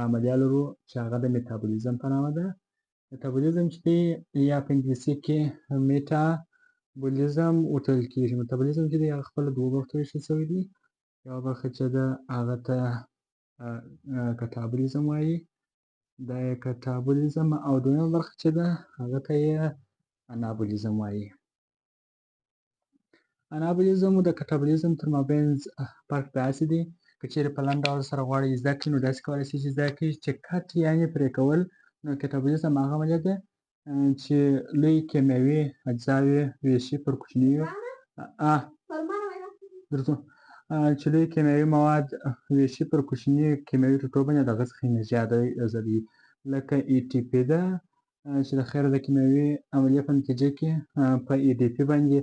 عملیه لرو چې هغه د میتابولیزم په نامه ده. میتابولیزم چې دی یا په انګلیسي کې میټابولیزم ورته ویل کېږي. میتابولیزم چې دی هغه خپله دوو برخو ته ویشل سوی دی. یوه برخه چې ده هغه ته کټابولیزم وایي، دا یې کټابولیزم، او دویمه برخه چې ده هغه ته یې انابولیزم وایي. انابولیزم او د کټابولیزم تر مابین فرق داسې دی، که چېرې په لنډ ډول سره غواړئ زده کړئ نو داسې کولی شئ چې زده کړئ چې کټ یعنې پرې کول. نو کټابولیزم هغه عملیه ده چې لوی کیمیاوي اجزاوې ویشي پر کوچنیو چې لوی کیمیاوي مواد ویشي پر کوچنیو کیمیاوي ټوټو باندې د هغه څخه انرژي ازادوي. لکه ای ټي پي ده چې د خیره د کیمیاوي عملیې په نتیجه کې په ای ډي پي باندې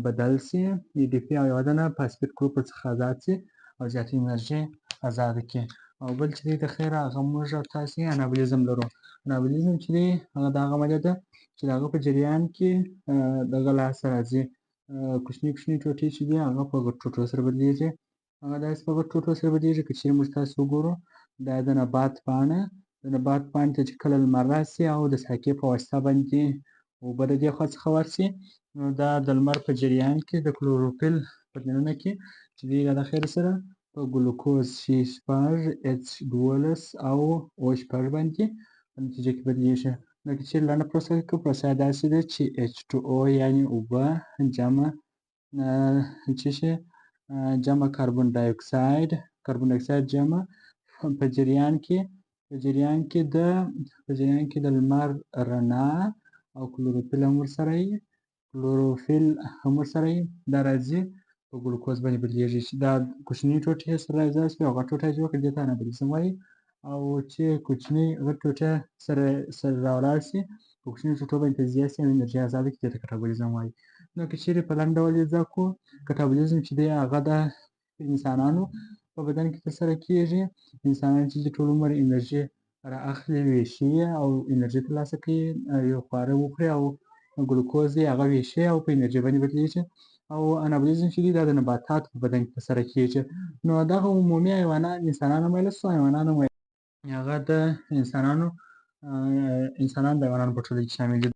بدل سي. ای ډي پي او یوه دانه فاسفیټ ګروپ ورڅخه ازاد سي او زیاته انرژي ازاده کړي. او بل چې دی د خیره هغه موږ او تاسې انابولیزم لرو. انابولیزم چې دی هغه د هغه عملیه ده چې د هغه په جریان کې دغه لاسته راځي، کوچني کوچني ټوټې چې دي هغه په غټو ټوټو سره بدلېږي. هغه داسې په غټو ټوټو سره بدلېږي که چېرې موږ تاسې وګورو دا د نبات پاڼه، د نبات پاڼې ته چې کله لمر راسي او د ساقې په واسطه باندې اوبه د دې خوا څخه ورسي، نو دا د لمر په جریان کې د کلوروفیل په دننه کې چې دی دا د خیر سره په ګلوکوز C6H12 او O6 باندې په نتیجه کې بدلېږي. نو که چېرې لنډه پروسه وکړو، پروسه یې داسې ده چې H2O یعنې اوبه جمع څه شي جمع کاربن ډای اکساید جمع په جریان کې د لمر رڼا او کلوروفیل هم ورسره وي، دا راځي په ګلوکوز باندې بدلېږي چې دا کوچني ټوټې سره یوځای شوي او غټ ټوټه یې جوړ کړي، دې ته انابولیزم وایي. او چې کوچني غټ ټوټې سره راولاړ شي په کوچنیو ټوټو باندې تجزیه شي او انرژي ازاده کړي، دې ته کټابولیزم وایي. نو که چېرې په لنډ ډول یې زده کړو، کټابولیزم چې دی هغه د انسانانو په بدن کې ترسره کېږي. انسانان چې ټول عمر انرژي را اخلي، ویشي یې او انرژي ترلاسه کوي، یو خواړه وخوري او ګلوکوز دی هغه ویشي او په انرژي باندې بدلېږي. او انابولیزم چې دی دا د نباتاتو په بدن کې ترسره کېږي. نو دغه عمومي حیوانات انسانان هم ویلی سو، حیوانان هم هغه د انسانان د حیوانانو په ټولګې کې شامل دي.